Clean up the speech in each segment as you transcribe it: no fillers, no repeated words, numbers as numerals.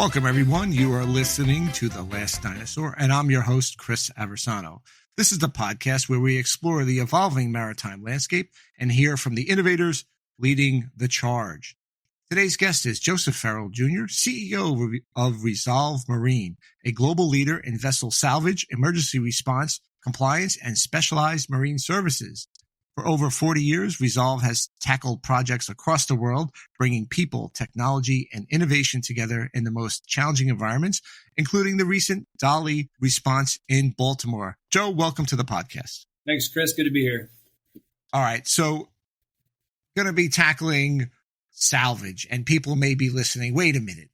Welcome, everyone. You are listening to The Last Dinosaur, and I'm your host, Chris Aversano. This is the podcast where we explore the evolving maritime landscape and hear from the innovators leading the charge. Today's guest is Joseph Farrell Jr., CEO of Resolve Marine, a global leader in vessel salvage, emergency response, compliance, and specialized marine services. For over 40 years, Resolve has tackled projects across the world, bringing people, technology, and innovation together in the most challenging environments, including the recent Dali response in Baltimore. Joe, welcome to the podcast. Thanks, Chris. Good to be here. All right. So, going to be tackling salvage, and people may be listening. Wait a minute.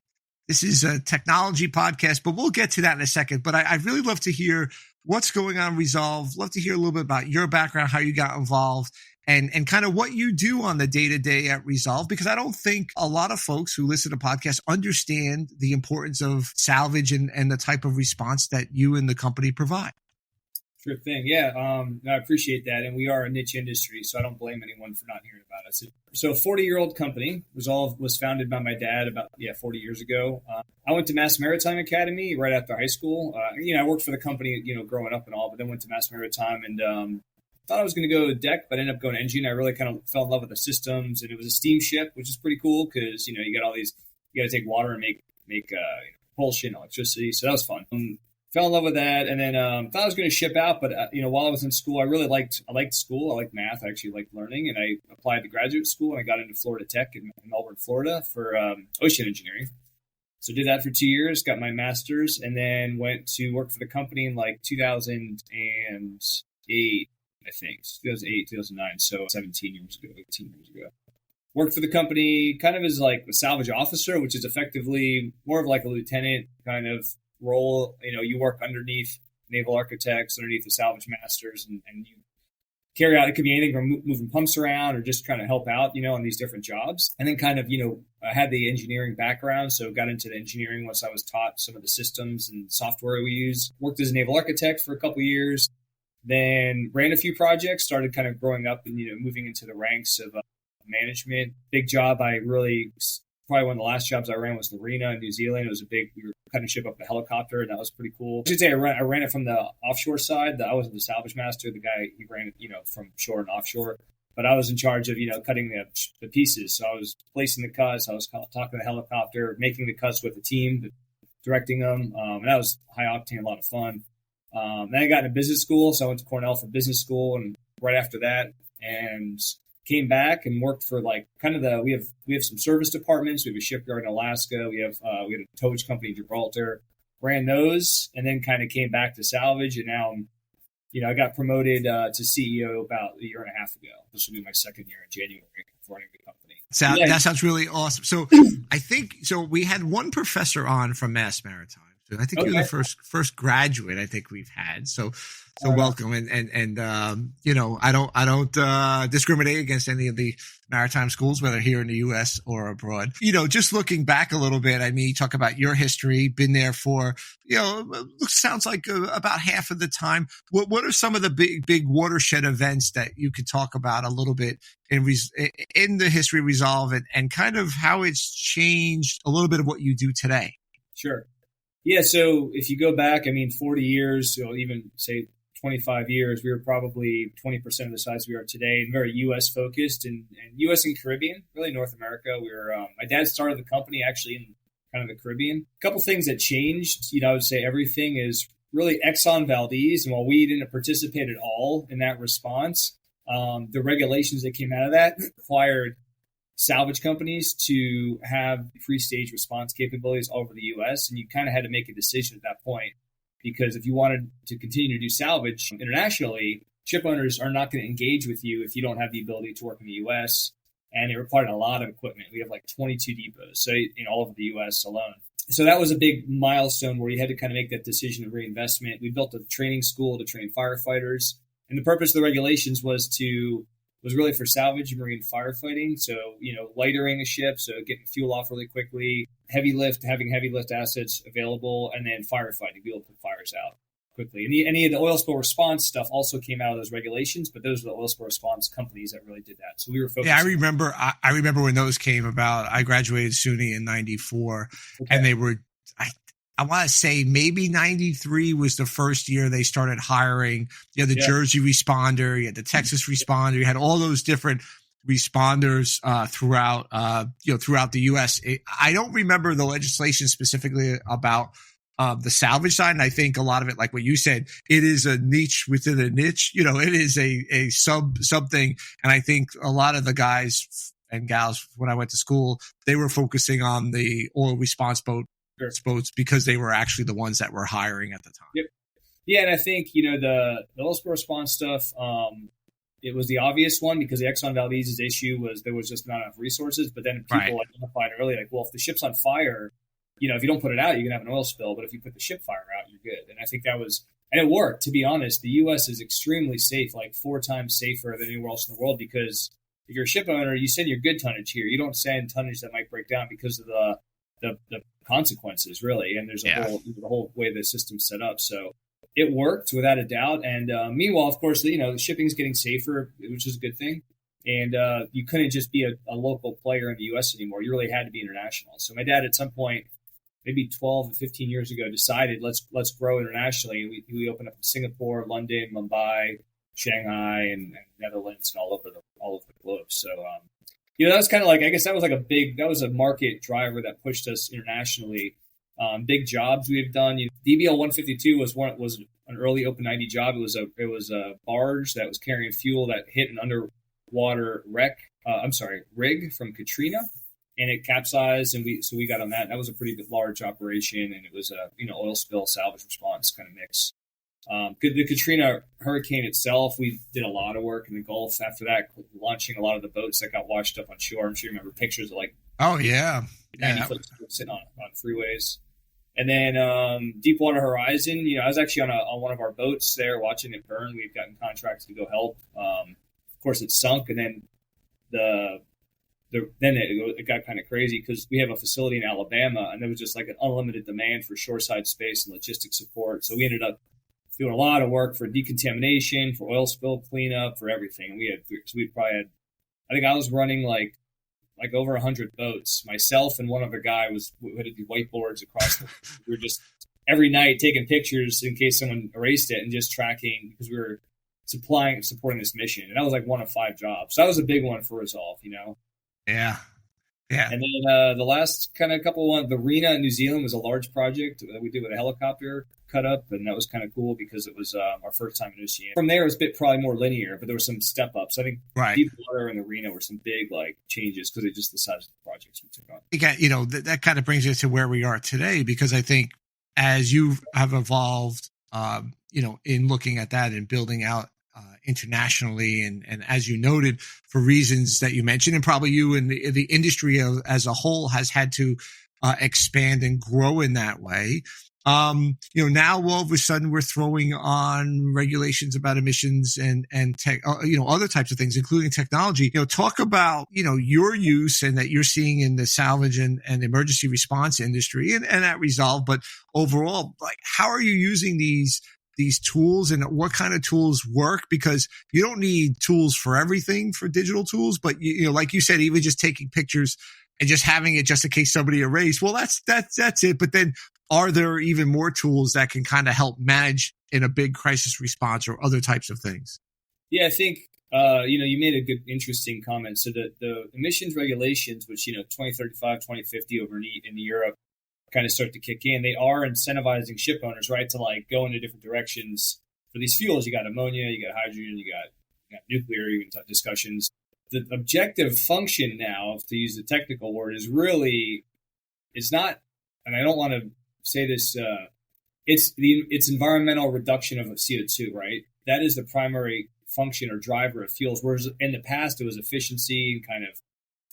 This is a technology podcast, but we'll get to that in a second. But I'd really love to hear what's going on in Resolve. Love to hear a little bit about your background, how you got involved, and kind of what you do on the day-to-day at Resolve, because I don't think a lot of folks who listen to podcasts understand the importance of salvage and the type of response that you and the company provide. Sure thing. Yeah, I appreciate that. And we are a niche industry, so I don't blame anyone for not hearing about us. So a 40-year-old company, Resolve, was founded by my dad about 40 years ago. I went to Maritime Academy right after high school. I worked for the company, growing up and all, but then went to Maritime and thought I was going to go deck, but ended up going engine. I really kind of fell in love with the systems, and it was a steamship, which is pretty cool because, you got all these, you got to take water and make propulsion, electricity. So that was fun. Fell in love with that, and then thought I was going to ship out. But while I was in school, I liked school. I liked math. I actually liked learning, and I applied to graduate school, and I got into Florida Tech in Melbourne, Florida, for ocean engineering. So did that for 2 years, got my master's, and then went to work for the company in 2008, I think, 2008, 2009. So 18 years ago. Worked for the company kind of as a salvage officer, which is effectively more of a lieutenant kind of role. You work underneath naval architects, underneath the salvage masters, and you carry out, it could be anything from moving pumps around or just trying to help out, on these different jobs. And then kind of, I had the engineering background, so got into the engineering once I was taught some of the systems and software we use. Worked as a naval architect for a couple of years, then ran a few projects, started kind of growing up and, moving into the ranks of management. Big job probably one of the last jobs I ran was the Rena in New Zealand. It was we were cutting ship up a helicopter, and that was pretty cool. I should say I ran it from the offshore side. I wasn't the salvage master. The guy, he ran it, from shore and offshore. But I was in charge of, cutting the pieces. So I was placing the cuts. I was talking to the helicopter, making the cuts with the team, directing them. And that was high octane, a lot of fun. Then I got into business school. So I went to Cornell for business school, and right after that, and came back and worked for we have some service departments. We have a shipyard in Alaska. We had a towage company in Gibraltar. Ran those, and then kind of came back to salvage. And now I got promoted to CEO about a year and a half ago. This will be my second year in January running the company. That sounds really awesome. So I think we had one professor on from Maritime. So I think you're the first graduate I think we've had. So welcome. And I don't discriminate against any of the maritime schools, whether here in the U.S. or abroad. Just looking back a little bit, you talk about your history, been there for, sounds like about half of the time. What are some of the big watershed events that you could talk about a little bit in the history of Resolve and kind of how it's changed a little bit of what you do today? Sure. Yeah. So if you go back, 40 years, even say 25 years, we were probably 20% of the size we are today, and very U.S. focused and U.S. and Caribbean, really North America. We were, my dad started the company actually in kind of the Caribbean. A couple things that changed, I would say everything is really Exxon Valdez. And while we didn't participate at all in that response, the regulations that came out of that required salvage companies to have pre-stage response capabilities all over the U.S. And you kind of had to make a decision at that point, because if you wanted to continue to do salvage internationally, ship owners are not going to engage with you if you don't have the ability to work in the U.S. And it required a lot of equipment. We have 22 depots, so all over the U.S. alone. So that was a big milestone where you had to kind of make that decision of reinvestment. We built a training school to train firefighters. And the purpose of the regulations was really for salvage and marine firefighting. So, lightering a ship, so getting fuel off really quickly, having heavy lift assets available, and then firefighting, be able to put fires out quickly. And any of the oil spill response stuff also came out of those regulations, but those were the oil spill response companies that really did that. So we were focused. Yeah, I remember when those came about. I graduated SUNY in 94, and they were I want to say maybe 93 was the first year they started hiring, the Jersey responder, you had the Texas responder, you had all those different responders throughout the U.S. I don't remember the legislation specifically about the salvage side. And I think a lot of it, like what you said, it is a niche within a niche. It is a something. And I think a lot of the guys and gals, when I went to school, they were focusing on the oil response boats because they were actually the ones that were hiring at the time. Yep. Yeah, and I think the oil spill response stuff. It was the obvious one because the Exxon Valdez's issue was there was just not enough resources. But then people identified early, like, well, if the ship's on fire, if you don't put it out, you're gonna have an oil spill. But if you put the ship fire out, you're good. And I think and it worked. To be honest, the U.S. is extremely safe, like 4 times safer than anywhere else in the world. Because if you're a ship owner, you send your good tonnage here. You don't send tonnage that might break down because of the consequences, really. And there's the whole way the system's set up. So it worked without a doubt. And meanwhile, of course, the shipping's getting safer, which is a good thing. And you couldn't just be a local player in the U.S. anymore. You really had to be international. So my dad, at some point, maybe 12 to 15 years ago, decided let's grow internationally. We opened up in Singapore, London, Mumbai, Shanghai, and Netherlands, and all over the globe. So that was kind of like, I guess that was a market driver that pushed us internationally. Big jobs we have done. DBL 152 was an early open 90 job. It was a barge that was carrying fuel that hit an underwater rig from Katrina, and it capsized. And we got on that. That was a pretty large operation, and it was a oil spill salvage response kind of mix. The Katrina hurricane itself, we did a lot of work in the Gulf after that, launching a lot of the boats that got washed up on shore. I'm sure you remember pictures of 90 foot sitting on freeways. And then Deepwater Horizon, I was actually on one of our boats there watching it burn. We've gotten contracts to go help. Of course, it sunk, and then it got kind of crazy because we have a facility in Alabama, and there was just like an unlimited demand for shoreside space and logistics support. So we ended up doing a lot of work for decontamination, for oil spill cleanup, for everything. And we probably had, I think I was running like over 100 boats. Myself and one other guy we had to do whiteboards across we were just every night taking pictures in case someone erased it and just tracking because we were supporting this mission. And that was like one of 5 jobs. So that was a big one for Resolve, Yeah. Yeah. And then the last kind of couple ones, the Rena in New Zealand was a large project that we did with a helicopter cut up, and that was kind of cool because it was our first time in Oceania. From there, it was probably more linear, but there were some step ups. I think Deepwater and the Rena were some big changes because it's just the size of the projects we took on. Again, that kind of brings us to where we are today, because I think as you have evolved, in looking at that and building out internationally, and as you noted, for reasons that you mentioned, and probably you and the industry as a whole has had to expand and grow in that way. Now all of a sudden we're throwing on regulations about emissions and tech, other types of things, including technology. Talk about, your use and that you're seeing in the salvage and emergency response industry and at Resolve, but overall, how are you using these tools, and what kind of tools work? Because you don't need tools for everything for digital tools, but like you said, even just taking pictures and just having it just in case somebody erased. Well, that's it. But then are there even more tools that can kind of help manage in a big crisis response or other types of things? Yeah, I think, you made a good, interesting comment. So the emissions regulations, which, 2035, 2050 over in Europe, kind of start to kick in. They are incentivizing ship owners, right, to go into different directions for these fuels. You got ammonia, you got hydrogen, you got nuclear, even discussions. The objective function now, to use the technical word, is not, and I don't want to say this, it's environmental reduction of CO2, right? That is the primary function or driver of fuels. Whereas in the past, it was efficiency and kind of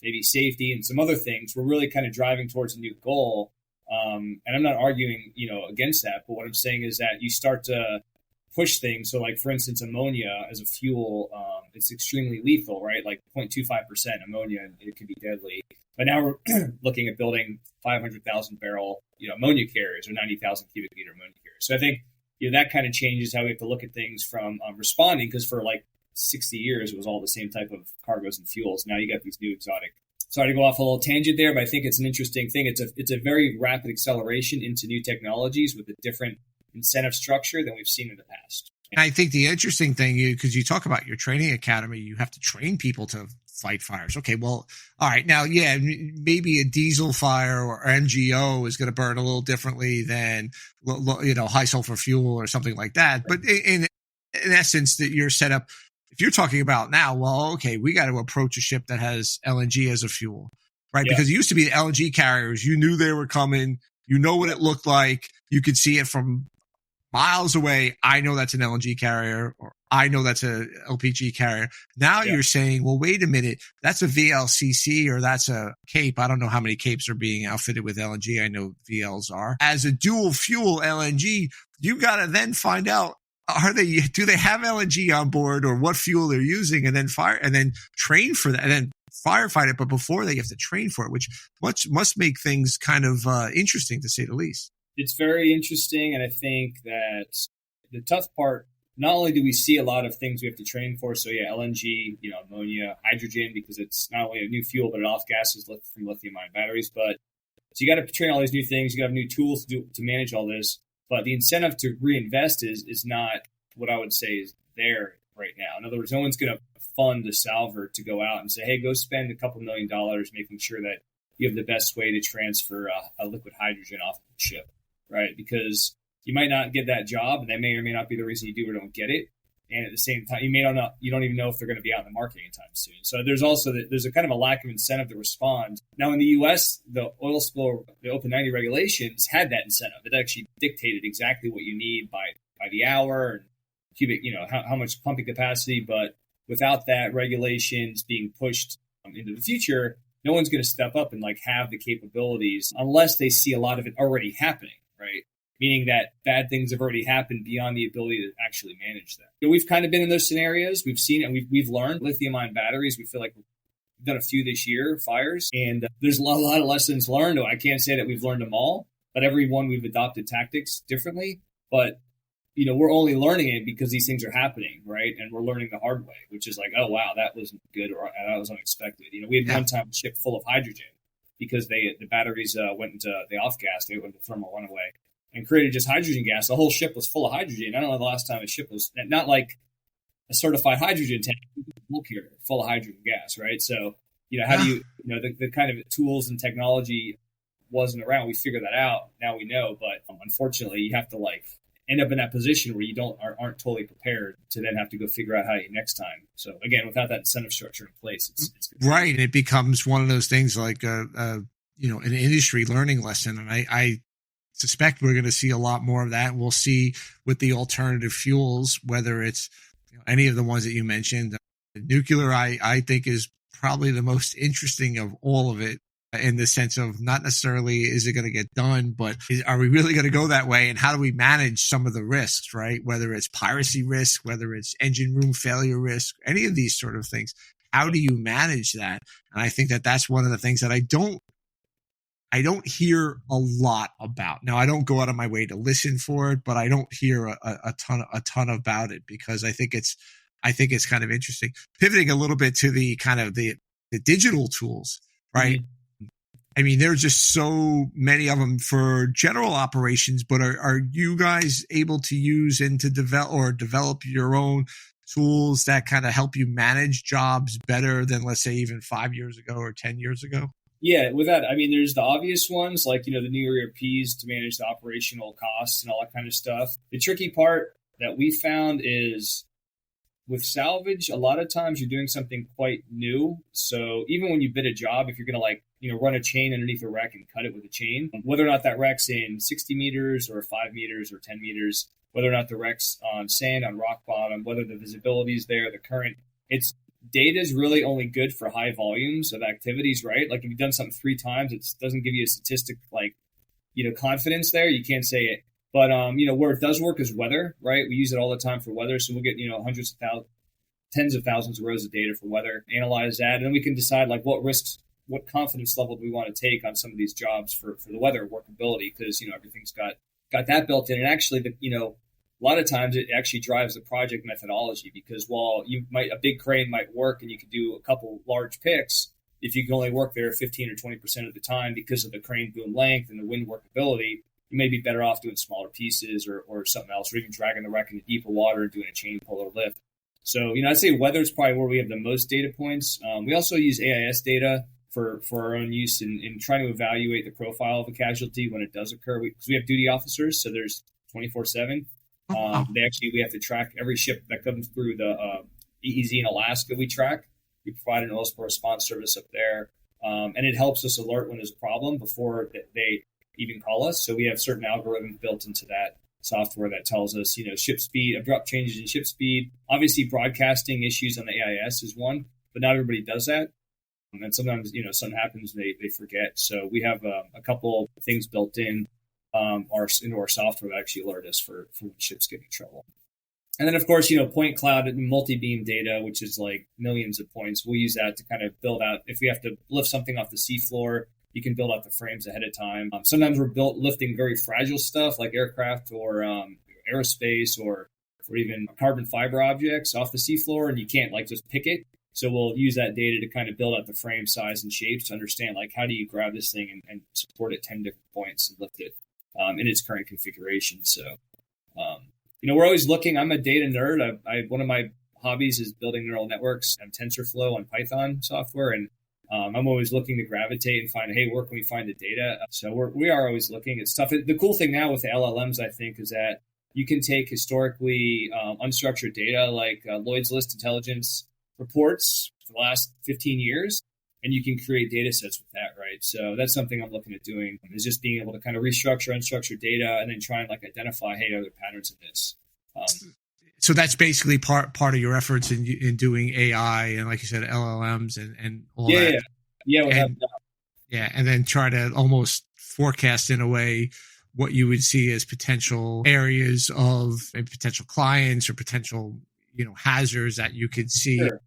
maybe safety and some other things. We're really kind of driving towards a new goal. And I'm not arguing, against that, but what I'm saying is that you start to push things. So for instance, ammonia as a fuel, it's extremely lethal, right? 0.25% ammonia, it can be deadly. But now we're looking at building 500,000 barrel, ammonia carriers or 90,000 cubic meter ammonia carriers. So I think, that kind of changes how we have to look at things from responding, because for 60 years, it was all the same type of cargoes and fuels. Now you got these new exotic sorry to go off a little tangent there, but I think it's an interesting thing. It's a very rapid acceleration into new technologies with a different incentive structure than we've seen in the past. And I think the interesting thing, because you talk about your training academy, you have to train people to fight fires. Okay, well, all right. Now, yeah, maybe a diesel fire or NGO is going to burn a little differently than, high sulfur fuel or something like that. But in essence, that you're set up, if you're talking about now, well, okay, we got to approach a ship that has LNG as a fuel, right? Yeah. Because it used to be the LNG carriers. You knew they were coming. You know what it looked like. You could see it from miles away. I know that's an LNG carrier, or I know that's a LPG carrier. Now you're saying, well, wait a minute, that's a VLCC or that's a Cape. I don't know how many Capes are being outfitted with LNG. I know VLs are. As a dual fuel LNG, you got to then find out, do they have LNG on board or what fuel they're using, and then train for that and then firefight it. But before that, you have to train for it, which must make things kind of interesting, to say the least. It's very interesting, and I think that the tough part, not only do we see a lot of things we have to train for, so yeah, LNG, ammonia, hydrogen, because it's not only a new fuel, but it off gases from lithium-ion batteries. But so you got to train all these new things. You got to have new tools to manage all this. But the incentive to reinvest is not what I would say is there right now. In other words, no one's going to fund a salver to go out and say, hey, go spend a couple $1 million making sure that you have the best way to transfer a liquid hydrogen off the ship. Right, because you might not get that job, and that may or may not be the reason you do or don't get it. And at the same time, you don't even know if they're going to be out in the market anytime soon. So there's a kind of a lack of incentive to respond. Now in the U.S., the oil spill, the Open 90 regulations had that incentive. It actually dictated exactly what you need by the hour and cubic, how much pumping capacity. But without that regulations being pushed into the future, no one's going to step up and have the capabilities unless they see a lot of it already happening. Right? Meaning that bad things have already happened beyond the ability to actually manage that. We've kind of been in those scenarios. We've seen it. And we've learned lithium-ion batteries. We feel like we've done a few this year, fires. And there's a lot of lessons learned. I can't say that we've learned them all, but every one we've adopted tactics differently. But, we're only learning it because these things are happening, right? And we're learning the hard way, which is oh, wow, that wasn't good or that was unexpected. We had one time a ship full of hydrogen, because the batteries went into the off gas, they went into thermal runaway and created just hydrogen gas. The whole ship was full of hydrogen. I don't know the last time a ship was not like a certified hydrogen tank, bulk carrier full of hydrogen gas, right? So, how do you, the kind of tools and technology wasn't around. We figured that out. Now we know, but unfortunately, you have to end up in that position where you aren't totally prepared to then have to go figure out how you next time. So again, without that incentive structure in place, it's right. And it becomes one of those things like an industry learning lesson. And I suspect we're going to see a lot more of that. We'll see with the alternative fuels, whether it's any of the ones that you mentioned. Nuclear, I think, is probably the most interesting of all of it, in the sense of not necessarily is it going to get done, but are we really going to go that way? And how do we manage some of the risks, right? Whether it's piracy risk, whether it's engine room failure risk, any of these sort of things. How do you manage that? And I think that that's one of the things that I don't hear a lot about. Now, I don't go out of my way to listen for it, but I don't hear a ton about it, because I think it's kind of interesting. Pivoting a little bit to the kind of the digital tools, right? Mm-hmm. I mean, there's just so many of them for general operations, but are you guys able to use and to develop your own tools that kind of help you manage jobs better than, let's say, even 5 years ago or 10 years ago? Yeah, with that, I mean, there's the obvious ones like, the new ERPs to manage the operational costs and all that kind of stuff. The tricky part that we found is with salvage, a lot of times you're doing something quite new. So even when you bid a job, if you're going to run a chain underneath a wreck and cut it with a chain, whether or not that wreck's in 60 meters or 5 meters or 10 meters, whether or not the wreck's on sand, on rock bottom, whether the visibility is there, the current, data is really only good for high volumes of activities, right? Like if you've done something 3 times, it doesn't give you a statistic confidence there. You can't say it. But, where it does work is weather, right? We use it all the time for weather. So we'll get, hundreds of thousands, tens of thousands of rows of data for weather, analyze that. And then we can decide what risks, what confidence level do we want to take on some of these jobs for the weather workability? Because, everything's got that built in. And actually, a lot of times it actually drives the project methodology, because while a big crane might work and you could do a couple large picks, if you can only work there 15 or 20% of the time because of the crane boom length and the wind workability, you may be better off doing smaller pieces or something else, or even dragging the wreck into deeper water and doing a chain pull or lift. So, I'd say weather is probably where we have the most data points. We also use AIS data for our own use in trying to evaluate the profile of a casualty when it does occur. Because we have duty officers, so there's 24/7. We have to track every ship that comes through the EEZ in Alaska. We track. We provide an oil spill response service up there, and it helps us alert when there's a problem before they even call us. So we have certain algorithms built into that software that tells us, ship speed, abrupt changes in ship speed. Obviously, broadcasting issues on the AIS is one, but not everybody does that. And sometimes, something happens, they forget. So we have a couple things built in into our software that actually alert us for ships getting in trouble. And then, of course, point cloud and multi-beam data, which is like millions of points. We'll use that to kind of build out. If we have to lift something off the seafloor, you can build out the frames ahead of time. Sometimes we're lifting very fragile stuff like aircraft or aerospace or even carbon fiber objects off the seafloor, and you can't just pick it. So we'll use that data to kind of build out the frame size and shapes to understand how do you grab this thing and support it 10 different points and lift it in its current configuration. So, we're always looking. I'm a data nerd. One of my hobbies is building neural networks and TensorFlow on Python software, and I'm always looking to gravitate and find, hey, where can we find the data? So we are always looking at stuff. The cool thing now with the LLMs, I think, is that you can take historically unstructured data like Lloyd's List intelligence reports for the last 15 years, and you can create data sets with that, right? So that's something I'm looking at doing, is just being able to kind of restructure unstructured data and then try and identify, hey, are there patterns in this? So that's basically part of your efforts in doing AI and, like you said, LLMs and all that. Yeah, and then try to almost forecast in a way what you would see as potential areas of potential clients or potential hazards that you could see. Sure.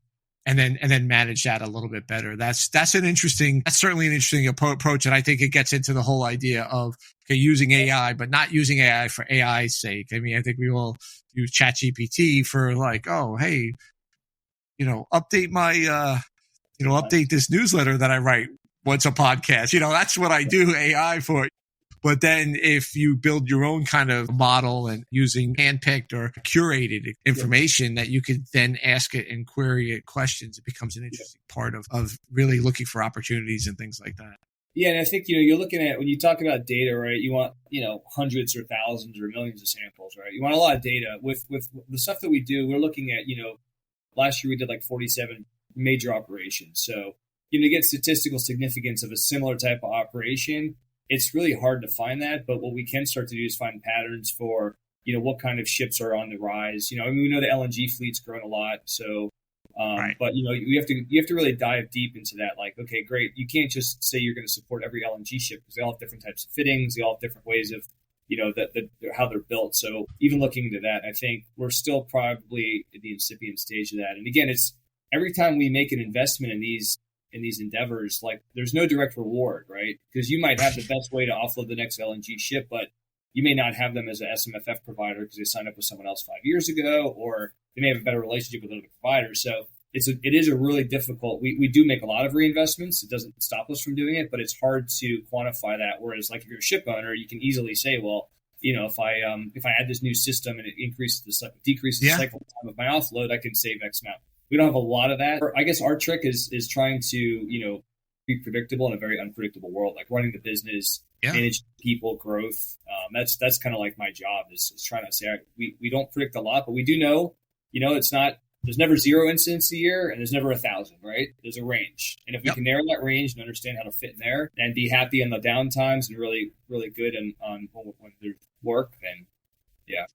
And then manage that a little bit better. That's certainly an interesting approach, and I think it gets into the whole idea of using AI, but not using AI for AI's sake. I mean, I think we all use ChatGPT for update my update this newsletter that I write once a podcast. That's what I do AI for. But then if you build your own kind of model and using handpicked or curated information that you could then ask it and query it questions, it becomes an interesting part of really looking for opportunities and things like that. Yeah, and I think, you're looking at, when you talk about data, right, you want, hundreds or thousands or millions of samples, right? You want a lot of data. With the stuff that we do, we're looking at, last year we did 47 major operations. So, to get statistical significance of a similar type of operation, it's really hard to find that, but what we can start to do is find patterns for, what kind of ships are on the rise. We know the LNG fleet's grown a lot, so, right. But you have to really dive deep into that. Okay, great. You can't just say you're going to support every LNG ship because they all have different types of fittings, they all have different ways of, how they're built. So even looking into that, I think we're still probably at the incipient stage of that. And again, it's every time we make an investment in these endeavors, there's no direct reward, right? Because you might have the best way to offload the next LNG ship, but you may not have them as an SMFF provider because they signed up with someone else 5 years ago, or they may have a better relationship with another provider. So it is a really difficult, we do make a lot of reinvestments. It doesn't stop us from doing it, but it's hard to quantify that. Whereas if you're a ship owner, you can easily say, well, if I add this new system and it decreases the cycle time of my offload, I can save X amount. We don't have a lot of that. I guess our trick is trying to, be predictable in a very unpredictable world, like running the business, manage people, growth. That's kind of my job is trying to say, we don't predict a lot, but we do know, there's never 0 incidents a year and there's never 1,000, right? There's a range. And if we can narrow that range and understand how to fit in there and be happy in the down times and really, really good on when there's work, then yeah.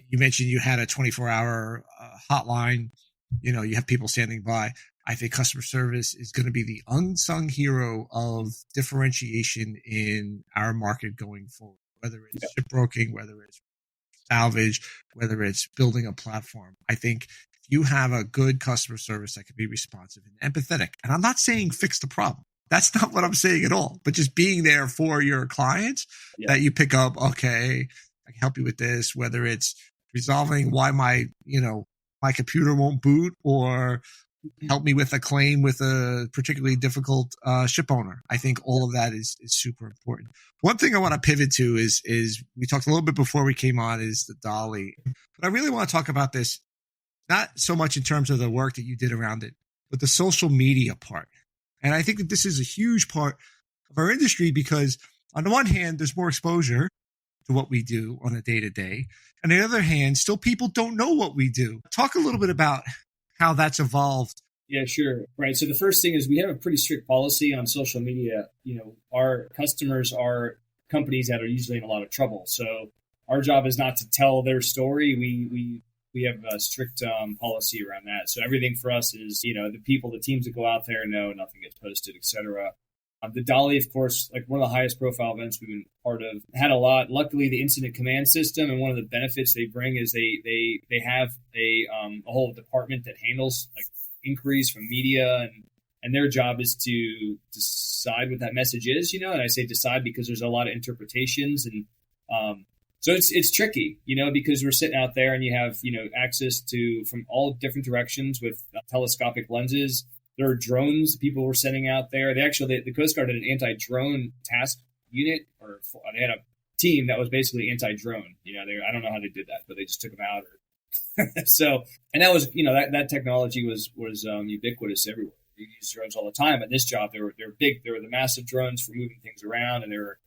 You mentioned you had a 24-hour hotline. You have people standing by. I think customer service is going to be the unsung hero of differentiation in our market going forward, whether it's shipbroking, whether it's salvage, whether it's building a platform. I think if you have a good customer service that can be responsive and empathetic, and I'm not saying fix the problem. That's not what I'm saying at all, but just being there for your clients that you pick up, okay, I can help you with this, whether it's resolving why my computer won't boot or help me with a claim with a particularly difficult ship owner. I think all of that is super important. One thing I want to pivot to is we talked a little bit before we came on is the Dali, but I really want to talk about this, not so much in terms of the work that you did around it, but the social media part. And I think that this is a huge part of our industry because on the one hand, there's more exposure to what we do on a day-to-day. And on the other hand, still people don't know what we do. Talk a little bit about how that's evolved. Yeah, sure. Right. So the first thing is we have a pretty strict policy on social media. Our customers are companies that are usually in a lot of trouble. So our job is not to tell their story. We have a strict policy around that. So everything for us is, the teams that go out there know nothing gets posted, et cetera. The Dali, of course, like one of the highest profile events we've been part of, had a lot. Luckily, the incident command system and one of the benefits they bring is they have a whole department that handles like inquiries from media, and their job is to decide what that message is. And I say decide because there's a lot of interpretations, and so it's tricky, because we're sitting out there and you have access to from all different directions with telescopic lenses. There are drones people were sending out there. The Coast Guard had an anti-drone task unit, or they had a team that was basically anti-drone. I don't know how they did that, but they just took them out. So, and that was, that technology was ubiquitous everywhere. You use drones all the time. At this job, they're big. They were the massive drones for moving things around, and they were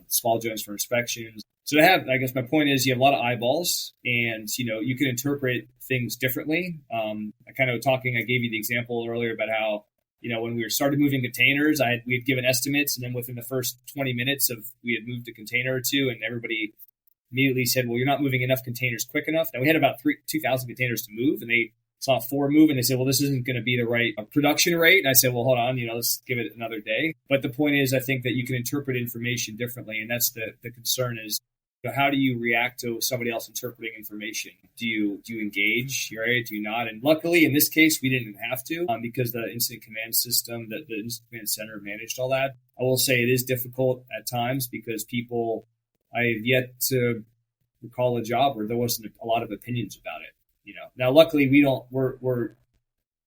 small drones for inspections. So I guess my point is you have a lot of eyeballs, and you can interpret things differently. I gave you the example earlier about how when we started moving containers, we had given estimates, and then within the first 20 minutes we had moved a container or two, and everybody immediately said, "Well, you're not moving enough containers quick enough." Now we had about 2,000 containers to move, and they saw 4 move, and they said, "Well, this isn't going to be the right production rate." And I said, "Well, hold on, let's give it another day." But the point is, I think that you can interpret information differently, and that's the concern is, how do you react to somebody else interpreting information? Do you engage, right? Do you not? And luckily, in this case, we didn't have to because the incident command system, the incident command center managed all that. I will say it is difficult at times because I have yet to recall a job where there wasn't a lot of opinions about it. Now, luckily, we're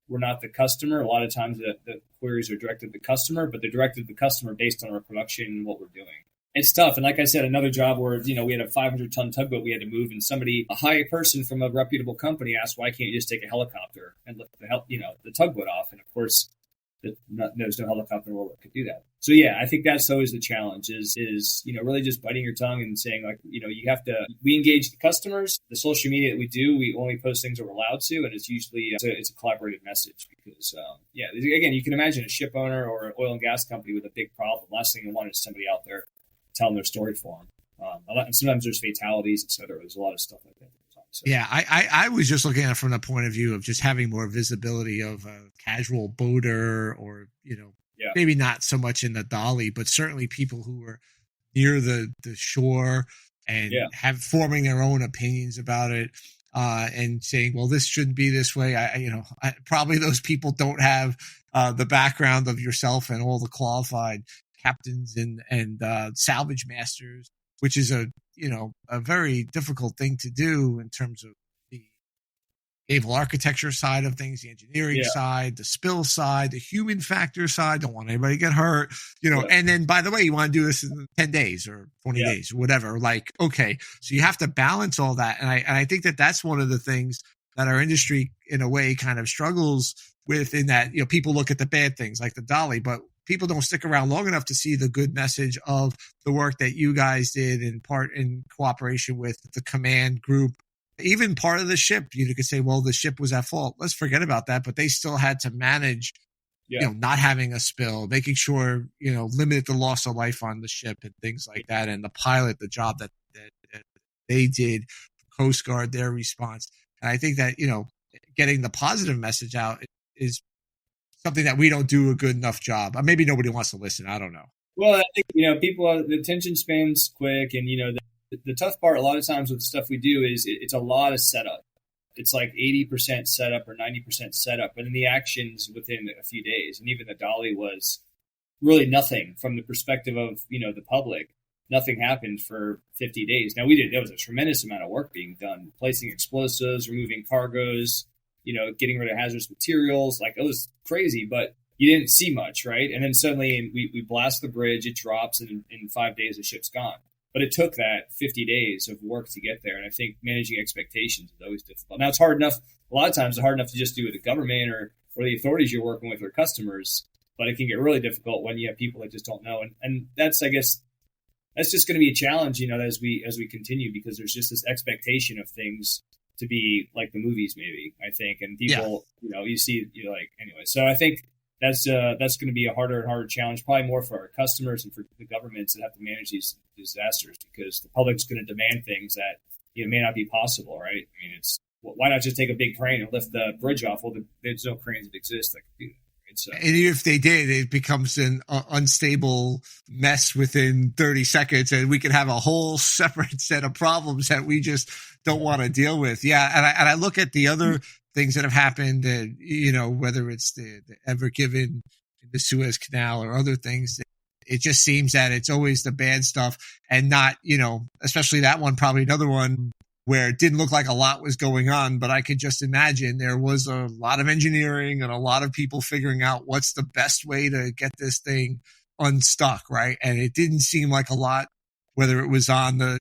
not the customer. A lot of times the queries are directed to the customer, but they're directed to the customer based on our production and what we're doing. It's tough. And like I said, another job where, we had a 500-ton tugboat we had to move, and a high person from a reputable company asked, why can't you just take a helicopter and lift the tugboat off? And of course, there's no helicopter in the world that could do that. So yeah, I think that's always the challenge is really just biting your tongue and saying we engage the customers. The social media that we do, we only post things that we're allowed to, and it's usually it's a collaborative message because again, you can imagine a ship owner or an oil and gas company with a big problem. Last thing you want is somebody out there telling their story for them. And sometimes there's fatalities, et cetera. There's a lot of stuff like that. So. Yeah, I was just looking at it from the point of view of just having more visibility of a casual boater or, maybe not so much in the Dali, but certainly people who are near the shore and forming their own opinions about it and saying, well, this shouldn't be this way. Probably those people don't have the background of yourself and all the qualified captains and salvage masters, which is a very difficult thing to do in terms of the naval architecture side of things, the engineering side, the spill side, the human factor side. Don't want anybody to get hurt, and then by the way, you want to do this in 10 days or 20 days or whatever. Like, okay, so you have to balance all that. And I think that that's one of the things that our industry in a way kind of struggles with, in that, people look at the bad things like the Dali, but people don't stick around long enough to see the good message of the work that you guys did in cooperation with the command group. Even part of the ship, you could say, well, the ship was at fault. Let's forget about that. But they still had to manage, not having a spill, making sure, limited the loss of life on the ship and things like that. And the pilot, the job that they did, Coast Guard, their response. And I think that, getting the positive message out is something that we don't do a good enough job. Maybe nobody wants to listen. I don't know. Well, I think, people, the attention span's quick, and, the tough part a lot of times with the stuff we do is it's a lot of setup. It's like 80% setup or 90% setup, but in the actions within a few days. And even the Dali was really nothing from the perspective of, the public. Nothing happened for 50 days. Now there was a tremendous amount of work being done, placing explosives, removing cargoes, getting rid of hazardous materials. Like, it was crazy, but you didn't see much, right? And then suddenly we blast the bridge, it drops, and in 5 days the ship's gone. But it took that 50 days of work to get there. And I think managing expectations is always difficult. Now, it's hard enough, a lot of times it's hard enough to just do with the government or the authorities you're working with or customers, but it can get really difficult when you have people that just don't know. And that's, I guess, that's just going to be a challenge, as we continue, because there's just this expectation of things to be like the movies, maybe, I think. And people, you see, anyway. So I think that's going to be a harder and harder challenge, probably more for our customers and for the governments that have to manage these disasters, because the public's going to demand things that may not be possible, right? I mean, why not just take a big crane and lift the bridge off? Well, there's no cranes that exist that can do that. Right? So, and if they did, it becomes an unstable mess within 30 seconds, and we could have a whole separate set of problems that we just don't want to deal with. Yeah, and I look at the other things that have happened, whether it's the Ever Given, the Suez Canal, or other things. It just seems that it's always the bad stuff, and not, especially that one, probably another one where it didn't look like a lot was going on, but I could just imagine there was a lot of engineering and a lot of people figuring out what's the best way to get this thing unstuck, right? And it didn't seem like a lot, whether it was on the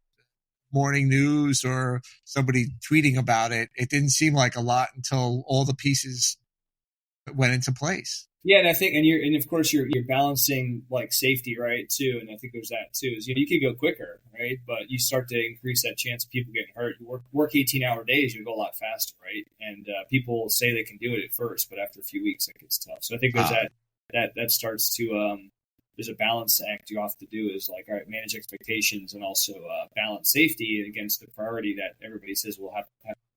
morning news or somebody tweeting about it. It didn't seem like a lot until all the pieces went into place. Yeah, and I think, and of course you're balancing like safety, right, too. And I think there's that too. Is you could go quicker, right, but you start to increase that chance of people getting hurt. You work 18-hour days, you go a lot faster, right? And people say they can do it at first, but after a few weeks, it gets tough. So I think there's that starts to there's a balance act you have to do, is like, all right, manage expectations and also balance safety against the priority that everybody says we'll have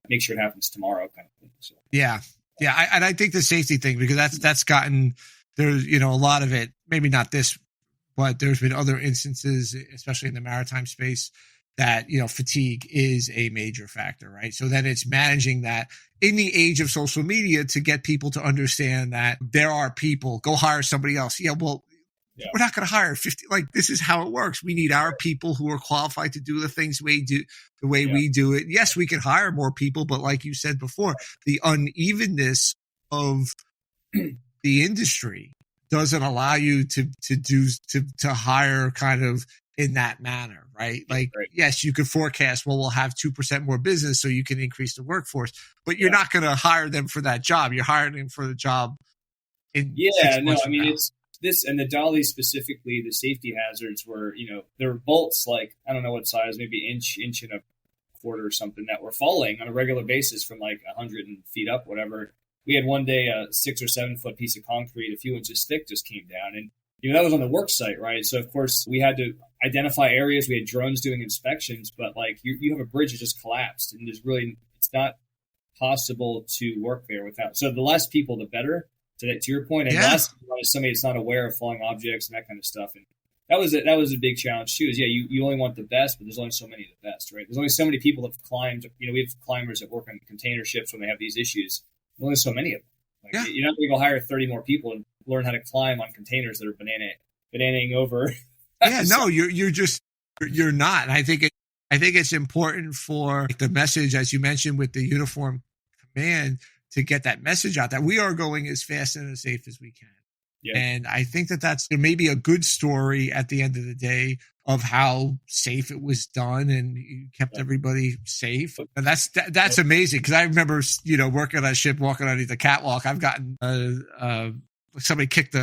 make sure it happens tomorrow, kind of thing. So yeah. Yeah, I think the safety thing, because that's gotten, there's, a lot of it, maybe not this, but there's been other instances, especially in the maritime space, that, fatigue is a major factor, right? So then it's managing that in the age of social media to get people to understand that there are people, go hire somebody else. Yeah, well, we're not going to hire 50. Like, this is how it works. We need our people who are qualified to do the things we do the way we do it. Yes, we could hire more people, but like you said before, the unevenness of the industry doesn't allow you to hire kind of in that manner, right? Like, yes, you could forecast, well, we'll have 2% more business, so you can increase the workforce, but you're not going to hire them for that job. You're hiring them for the job. It's this, and the Dali specifically, the safety hazards were, there were bolts like, I don't know what size, maybe inch and a quarter or something, that were falling on a regular basis from like 100 feet up, whatever. We had one day a 6 or 7 foot piece of concrete, a few inches thick, just came down, and that was on the work site, right? So of course we had to identify areas. We had drones doing inspections, but like you have a bridge that just collapsed, and it's not possible to work there without. So the less people, the better. To your point, and last somebody that's not aware of falling objects and that kind of stuff, and that was a big challenge too. Is you only want the best, but there's only so many of the best, right? There's only so many people that have climbed. We have climbers that work on container ships when they have these issues. There's only so many of them. Like, you're not going to go hire 30 more people and learn how to climb on containers that are bananaing over. Yeah, no, you're not. And I think it's important for the message, as you mentioned, with the uniform command, to get that message out that we are going as fast and as safe as we can. Yeah. And I think that's maybe a good story at the end of the day of how safe it was done, and you kept everybody safe. And that's amazing, because I remember, working on a ship, walking underneath the catwalk. I've gotten somebody kicked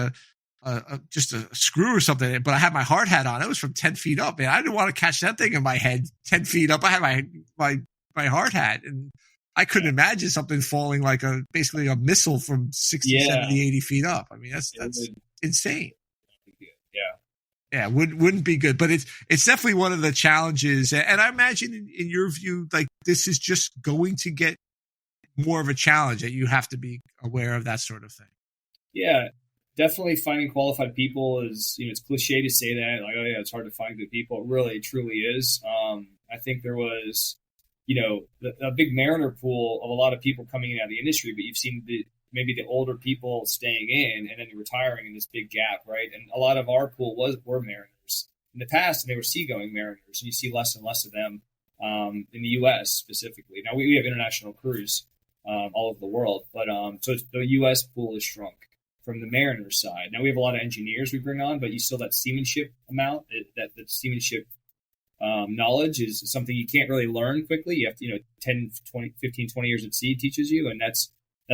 just a screw or something, but I had my hard hat on. It was from 10 feet up, and I didn't want to catch that thing in my head 10 feet up. I had my hard hat, and I couldn't imagine something falling like basically a missile from 60, 70, 80 feet up. I mean, that's insane. Yeah, wouldn't be good. But it's definitely one of the challenges. And I imagine in your view, like, this is just going to get more of a challenge, that you have to be aware of that sort of thing. Yeah, definitely finding qualified people is, it's cliche to say that, like, oh yeah, it's hard to find good people. It really, truly is. I think there was, a big mariner pool of a lot of people coming in out of the industry, but you've seen maybe the older people staying in and then retiring in this big gap, right? And a lot of our pool were mariners in the past, and they were seagoing mariners, and you see less and less of them in the U.S. specifically. Now we have international crews, all over the world. But so the U.S. pool is shrunk from the mariner side. Now we have a lot of engineers we bring on, but you still that seamanship amount, that seamanship knowledge is something you can't really learn quickly. You have to, 10, 20, 15, 20 years at sea teaches you. And that's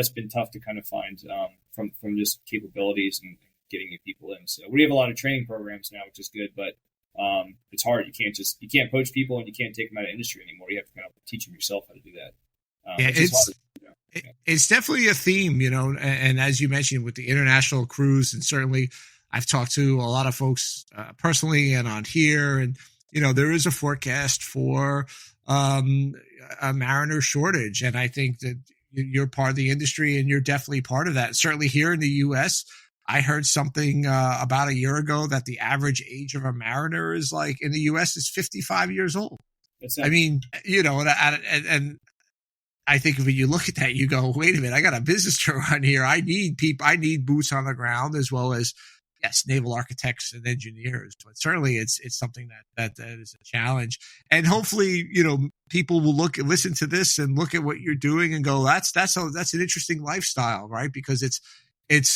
been tough to kind of find from just capabilities and getting new people in. So we have a lot of training programs now, which is good, but it's hard. You can't poach people and you can't take them out of industry anymore. You have to kind of teach them yourself how to do that. It's definitely a theme, and as you mentioned with the international cruise, and certainly I've talked to a lot of folks personally and on here, and there is a forecast for a mariner shortage, and I think that you're part of the industry and you're definitely part of that. Certainly here in the U.S., I heard something about a year ago that the average age of a mariner is in the U.S. is 55 years old. I mean, and I think when you look at that, you go, wait a minute, I got a business to run here. I need people, I need boots on the ground, as well as, yes, naval architects and engineers. But certainly it's something that is a challenge. And hopefully, people will listen to this and look at what you're doing and go, that's an interesting lifestyle, right? Because it's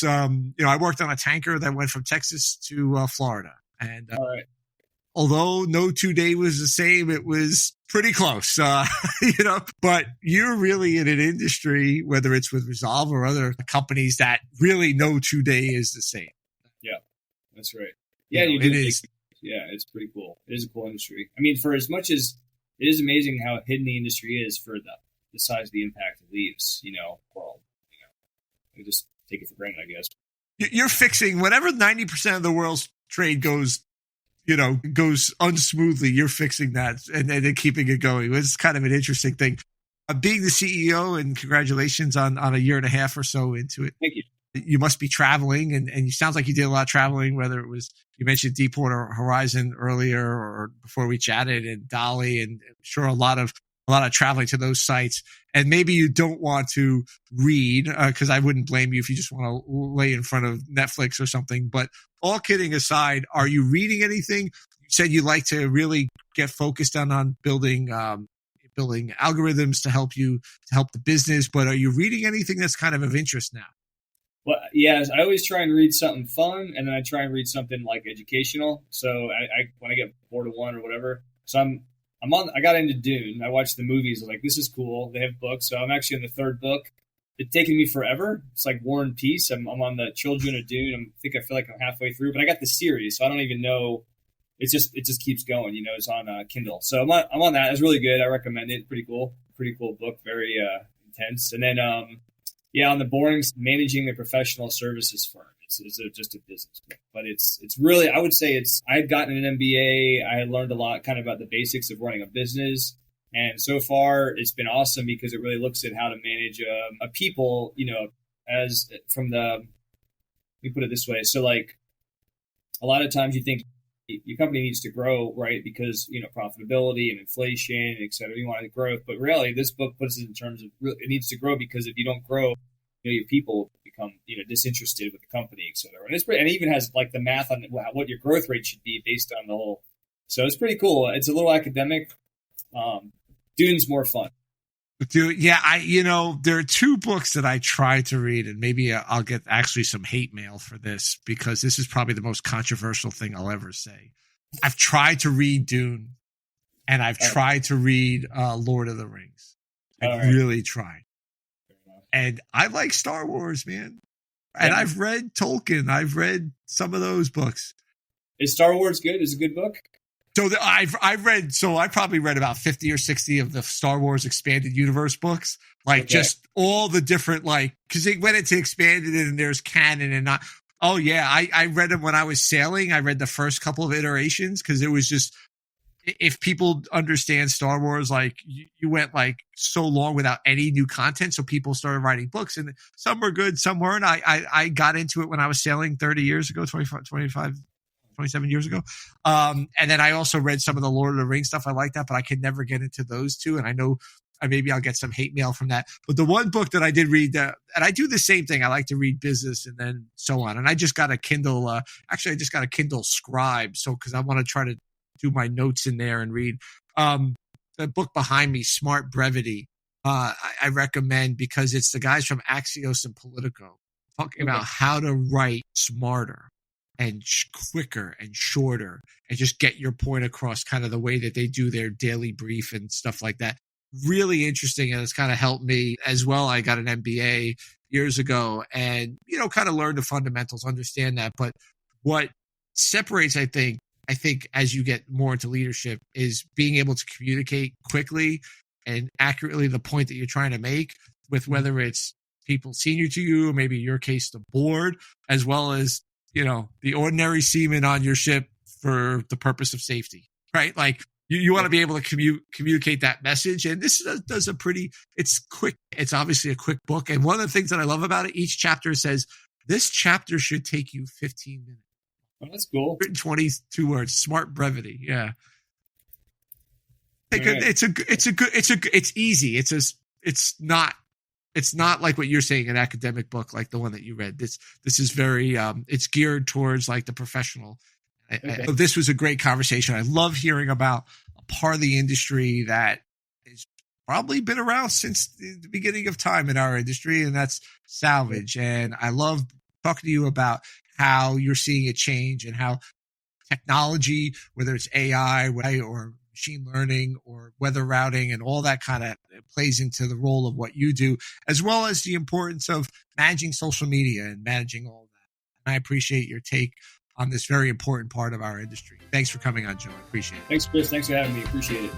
I worked on a tanker that went from Texas to Florida. And all right. Although no 2 day was the same, it was pretty close, but you're really in an industry, whether it's with Resolve or other companies, that really no 2 day is the same. Yeah, that's right. Yeah, it is. Yeah, it's pretty cool. It is a cool industry. I mean, for as much as it is amazing how hidden the industry is for the size of the impact it leaves, world, we just take it for granted, I guess. You're fixing whatever 90% of the world's trade goes unsmoothly. You're fixing that and then keeping it going. It's kind of an interesting thing. Being the CEO, and congratulations on a year and a half or so into it. Thank you. You must be traveling, and you sounds like you did a lot of traveling, whether it was, you mentioned Deepwater Horizon earlier or before we chatted, and Dali, and I'm sure a lot of traveling to those sites. And maybe you don't want to read, because I wouldn't blame you if you just want to lay in front of Netflix or something. But all kidding aside, are you reading anything? You said you like to really get focused on building algorithms to help the business. But are you reading anything that's kind of interest now? Well, yes, I always try and read something fun, and then I try and read something educational. So I when I get bored of one or whatever, so I got into Dune. I watched the movies. I was like, this is cool. They have books. So I'm actually in the third book. It's taken me forever. It's like War and Peace. I'm on the Children of Dune. I feel like I'm halfway through, but I got the series, so I don't even know. It just keeps going. It's on Kindle. So I'm on that. It's really good. I recommend it. Pretty cool book. Very intense. And then on the boring, managing a professional services firm. It's just a business book, but it's really, I would say I had gotten an MBA. I had learned a lot kind of about the basics of running a business. And so far it's been awesome because it really looks at how to manage a people, as from let me put it this way. So a lot of times you think your company needs to grow, right? Because, profitability and inflation, et cetera, you want growth. But really this book puts it in terms of it needs to grow, because if you don't grow, your people become disinterested with the company, et cetera. And it even has the math on what your growth rate should be based on the whole. So it's pretty cool. It's a little academic. Dune's more fun. Dude, yeah, there are two books that I try to read, and maybe I'll get actually some hate mail for this, because this is probably the most controversial thing I'll ever say. I've tried to read Dune, and I've tried to read Lord of the Rings. I've really tried. And I like Star Wars, man. And I've read Tolkien. I've read some of those books. Is Star Wars good? Is it a good book? So I probably read about 50 or 60 of the Star Wars expanded universe books, just all the different, because they went into expanded and there's canon and not. Oh yeah. I read them when I was sailing. I read the first couple of iterations, because it was just, if people understand Star Wars, you went so long without any new content. So people started writing books, and some were good, some weren't. I got into it when I was sailing 30 years ago, 27 years ago. And then I also read some of the Lord of the Rings stuff. I like that, but I could never get into those two. And I know maybe I'll get some hate mail from that. But the one book that I did read, and I do the same thing. I like to read business and then so on. And I just got a Kindle. I just got a Kindle Scribe. So, cause I want to try to do my notes in there and read, the book behind me, Smart Brevity. I recommend, because it's the guys from Axios and Politico talking about how to write smarter and quicker and shorter and just get your point across, kind of the way that they do their daily brief and stuff like that. Really interesting. And it's kind of helped me as well. I got an MBA years ago and, kind of learned the fundamentals, understand that. But what separates, I think, as you get more into leadership is being able to communicate quickly and accurately the point that you're trying to make, with whether it's people senior to you, or maybe in your case, the board, as well as, the ordinary seaman on your ship for the purpose of safety, right? Like you want to be able to communicate that message. And this does it's quick. It's obviously a quick book. And one of the things that I love about it, each chapter says, this chapter should take you 15 minutes. Oh, that's cool. 22 words, smart brevity. Yeah. It's easy. It's not like what you're saying, an academic book like the one that you read. This is very, it's geared towards like the professional. This was a great conversation. I love hearing about a part of the industry that has probably been around since the beginning of time in our industry, and that's salvage. And I love talking to you about how you're seeing it change and how technology, whether it's AI or machine learning or weather routing and all that kind of plays into the role of what you do, as well as the importance of managing social media and managing all that. And I appreciate your take on this very important part of our industry. Thanks for coming on, Joe. I appreciate it. Thanks, Chris. Thanks for having me. Appreciate it.